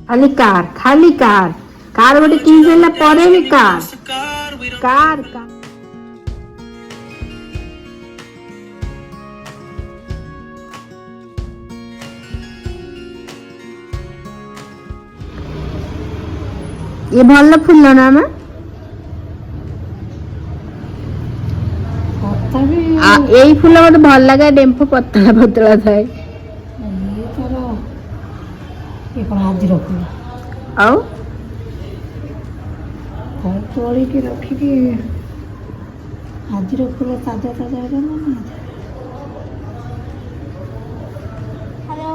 खाली car car गोटे किन सारा पर भी कार कार कार ये भल फुल ना मा यही फुल मत भल लगे डेम्फो पतला पतला थाए आओ तोड़ी के रखिकी आज फुल ताजा ताजा हेलो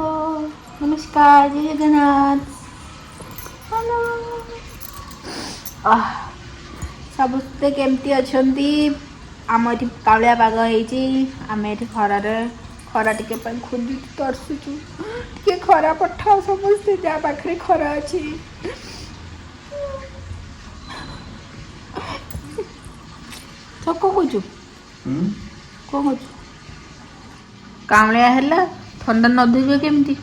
नमस्कार जय जगन्नाथ हेलो समस्ते केमती अछंती आम ये कालिया पाग आम ये खरा टिके खोजी तरसुचु टे खरा पठाओ समस्ते जा पाखे खरा अच्छी तो कौन खोजु कौन खोजु कामलिया है थंडा न धोबे केमती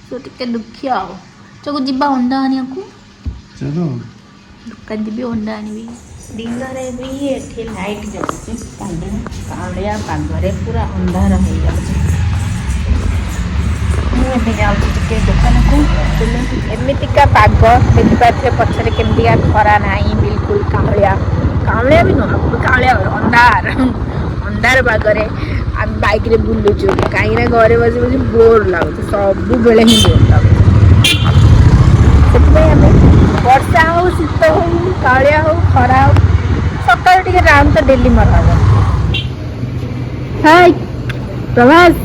तो टिके दुखिया आओ चको जीवा अंडा आनिया को चलो दुकान जी अंडा आनी दिन भी ये लाइट जाऊँगी कालिया पागरे पूरा अंधार हो जाऊँगी मुझे जाऊँगी दुकान को एमतीका पाग देखिपे पछरे केमतिका खरा ना बिल्कुल कालिया कालिया भी नुह कालिया अंधार अंधार पागरे आम बाइक रे बुलुचु कहीं घरे बस बस बोर लगुच सब बेले ही बोर लगुच वर्षा हो शीत हो कालिया हो खरा हो सकाल टे राउंड तो डेली मरा हाय प्रभास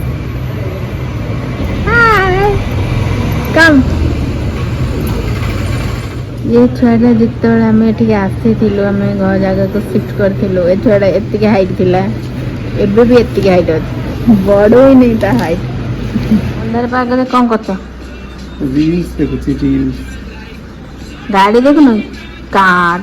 हाय कम ये छुआटा जिते आम ये आसी आम घर जगह को शिफ्ट करूँ ये छुआटा एति हाइट थिला एबे भी एति हाइट अच्छे बड़ ही नहीं ता हाइट अंधार पागल कौन कर रील्स देखुची रील्स गाड़ी देखुन कार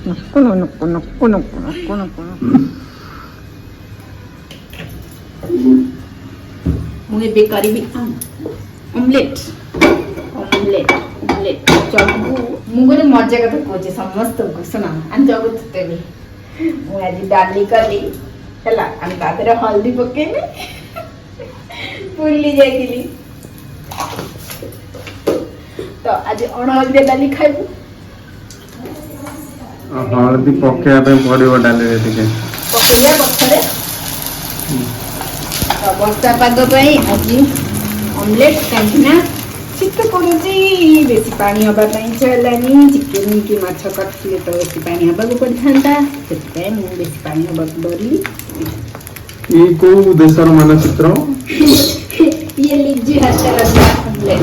नको नको नको नको नको नको मुझे करी ऑमलेट ऑमलेट ऑमलेट जगू मुझे मजा कथा कहे समस्त को सुना आम जगू तेबी मुझे डाली कली है हल्दी पकेनी भूली जाइली तो आज अणहल्दी डाली खाइबू हल्दी पकेया पड़ो डाली पकड़िया पथरे वर्षा पाग आज ऑमलेट कहीं शीत पड़े बेसी पानी हाँपाई इच्छा है चिकेन कि माछ काटुले तो बेसी पानी हाँका पड़ता से बेसी पानी हाँका डरली ये को देशर मानचित्र ये लीजिए ऑमलेट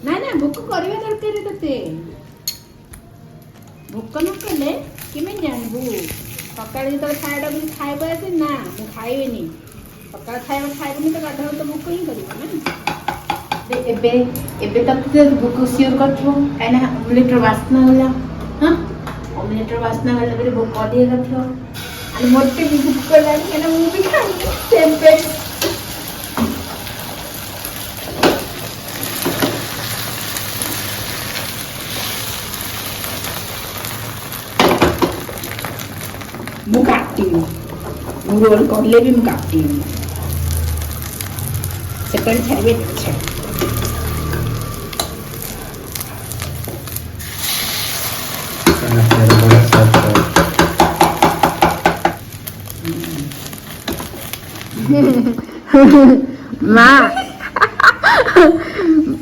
ना ना भोक करवा दरकार तते भोक न कले केमे जानबू सकाळ जो खाइबा भी खाइबा आसे ना मु खाइबेनी सकाळ खाइबा खाइबेनी तो गाधा तो भोक ही करबो ना एबे एबे तक तो भोक सियोर करथो एना ऑमलेट रो वासना होला हां ऑमलेट रो वासना होला बेले भोक अधिक करथो आणि मोटे भी भोक लागी एना मु भी खाई सेम पेट मु काटी मु रोल करले भी मु काटी से पर छाड़बे अच्छा माँ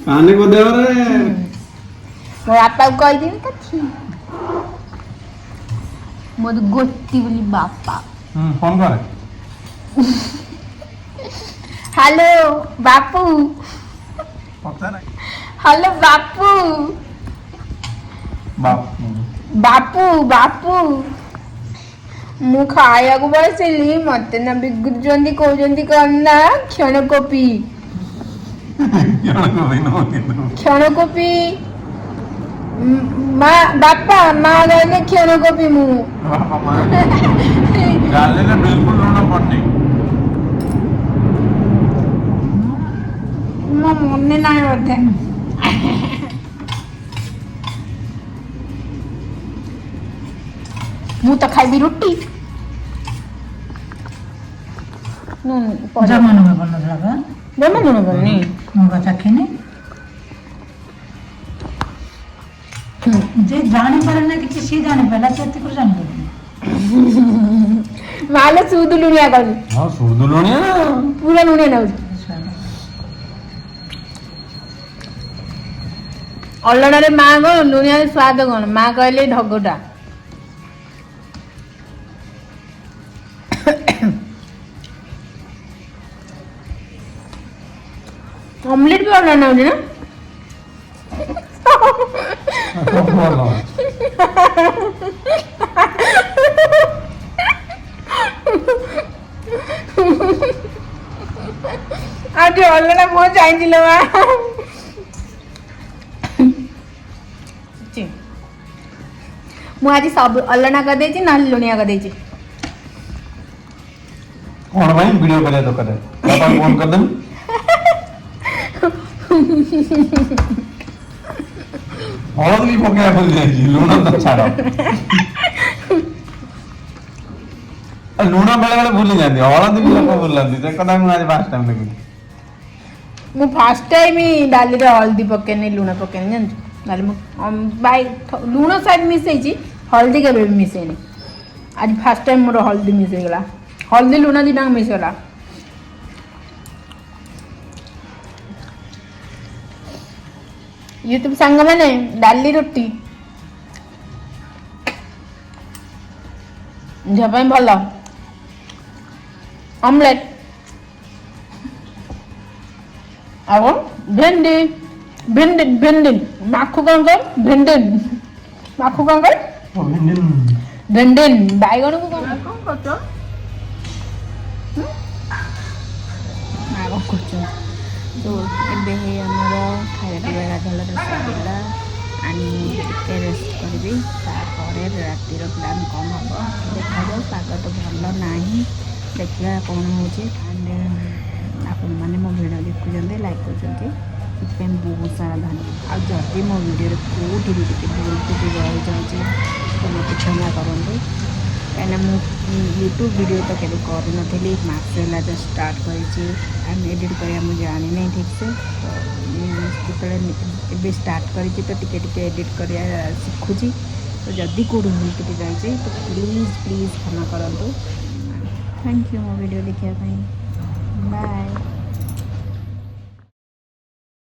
आने को दे रे मो बापा को कह दिन कथी मोद गोटी बोली बापा फोन करे हेलो बापू पता नहीं हेलो बापू बापू बापू बापू मु खाया को बसिली मते ना बिगुजंदी कहजंदी करना क्षणकोपी क्षणकोपी ମା ବାପା ମା ଗାଇଲେ କ୍ଷୀର କୋବି ମୁଁ ବାପା ମା ଡାଲିରେ ବିଲକୁଲ ଲୁଣ ପଡନି। ମୋ ମନେ ନାହିଁ ବୋଧେ। ମୁଁ ତ ଖାଇବି ରୁଟି। ଜମା ଲୁଣ ପଡୁନଥିଲା ବା। ଜମା ଲୁଣ ପଡୁନି। ମୁଁ କଥା ଚାଖିନି। ଯେ ଜାଣିପାରେ ନା କିଛି ସିଏ ଜାଣିପାରିଲା ସେ ଏତେ କରି ଜାଣିପାରିନି। ମାଲେ ସୁଦୁ ଲୁଣିଆ କଲି। ହଁ ସୁଦୁ ଲୁଣିଆ ପୁରା ଲୁଣିଆ ନାଗୁଛି। ଅଲଣାରେ ମା କଣ ଲୁଣିଆରେ ସ୍ୱାଦ କଣ ମା କହିଲେ ଢଗଟା। ଅମଲେଟ ବି ଅଲଣା ନାଗୁଛି ନା। ଭଲ। ଆଉ ଟିକେ ଅଲଣା ବହୁତ ଚାହିଁଥିଲ ମା। ମୁଁ ଆଜି ସବୁ ଅଲଣା କରିଦେଇଛି ନହେଲେ ଲୁଣିଆ କରିଦେଇଛି। କଣ ପାଇଁ ଭିଡିଓ କରିବା ଦରକାର ବାପା ଫୋନ କରିଦେବି। ହଳଦୀ ବି ପକେଇବା ଭୁଲି ଯାଇଛି ଲୁଣ ତ ଛାଡ। ଲୁଣ ବେଳେ ବେଳେ ଭୁଲି ଯାଆନ୍ତି ହଳଦୀ ବି ଲୋକ ଭୁଲନ୍ତି ସେ କଥା ମୁଁ ଆଜି ଫାଷ୍ଟ ଟାଇମ ଦେଖିଲି। ମୁଁ ଫାଷ୍ଟ ଟାଇମ ଡାଲିରେ ହଳଦୀ ପକେଇନି ଲୁଣ ପକେଇନି ଜାଣିଛୁ। ନହେଲେ ମୁଁ ଲୁଣ ସାଇଡ ମିଶେଇଛି ହଳଦୀ କେବେ ବି ମିଶେଇନି। ଆଜି ଫାଷ୍ଟ ଟାଇମ ମୋର ହଳଦୀ ମିଶେଇଗଲା। ହଳଦୀ ଲୁଣ ଦିଟାଙ୍କ ମିଶିଗଲା। ୟୁଟ୍ୟୁବ ସାଙ୍ଗମାନେ ଡାଲି ରୁଟି ଝିଅ ପାଇଁ ଭଲ। ଅମଲେଟ ଆଉ ଭେଣ୍ଡି ଭେଣ୍ଡି ଭେଣ୍ଡି ମାଖୁ କଣ କର ଭେଣ୍ଡି ମାଖୁ କଣ କର ଭେଣ୍ଡି ବାଇଗଣକୁ କଣ କରୁଛ? ମା କଣ କରୁଛନ୍ତି? ତ ଏବେ ଆମର ଖାଇବା ପିଇବା ଗାଧୁଆବେଳେ ସରିଲା। ଆଣି ଟିକେ ରେଷ୍ଟ କରିବି ତାପରେ ରାତିର ପ୍ଲାନ୍ କ'ଣ ହେବ ଦେଖାଯାଉ। ପାଗ ତ ଭଲ ନାହିଁ ଦେଖିବା କ'ଣ ହେଉଛି। ଆଣ୍ଡ ଆପଣମାନେ ମୋ ଭିଡ଼ିଓ ଦେଖୁଛନ୍ତି ଲାଇକ୍ କରୁଛନ୍ତି ସେଥିପାଇଁ ବହୁତ ସାରା ଧନ୍ୟବାଦ। ଆଉ ଯଦି ମୋ ଭିଡ଼ିଓରେ କେଉଁଠି ବି ଟିକେ ଭୁଲ ତ୍ରୁଟି ରହିଯାଉଛି ତ ମୋତେ କ୍ଷମା କରନ୍ତୁ। କାହିଁକିନା ମୁଁ ୟୁଟ୍ୟୁବ୍ ଭିଡ଼ିଓ ତ କେବେ କରିନଥିଲି ମାସେ ହେଲା ଯା ଷ୍ଟାର୍ଟ କରିଛି। ଆମେ ଏଡ଼ିଟ୍ କରିବା ମୁଁ ଜାଣିନି ଠିକ୍ସେ ତ ଯେତେବେଳେ ଏବେ ଷ୍ଟାର୍ଟ କରିଛି ତ ଟିକେ ଟିକେ ଏଡ଼ିଟ୍ କରିବା ଶିଖୁଛି। ତ ଯଦି କେଉଁଠି ଭୁଲ ତ୍ରୁଟି ରହିଛି ତ ପ୍ଲିଜ୍ କ୍ଷମା କରନ୍ତୁ। ଥ୍ୟାଙ୍କ ୟୁ ମୋ ଭିଡ଼ିଓ ଦେଖିବା ପାଇଁ। ବାଏ।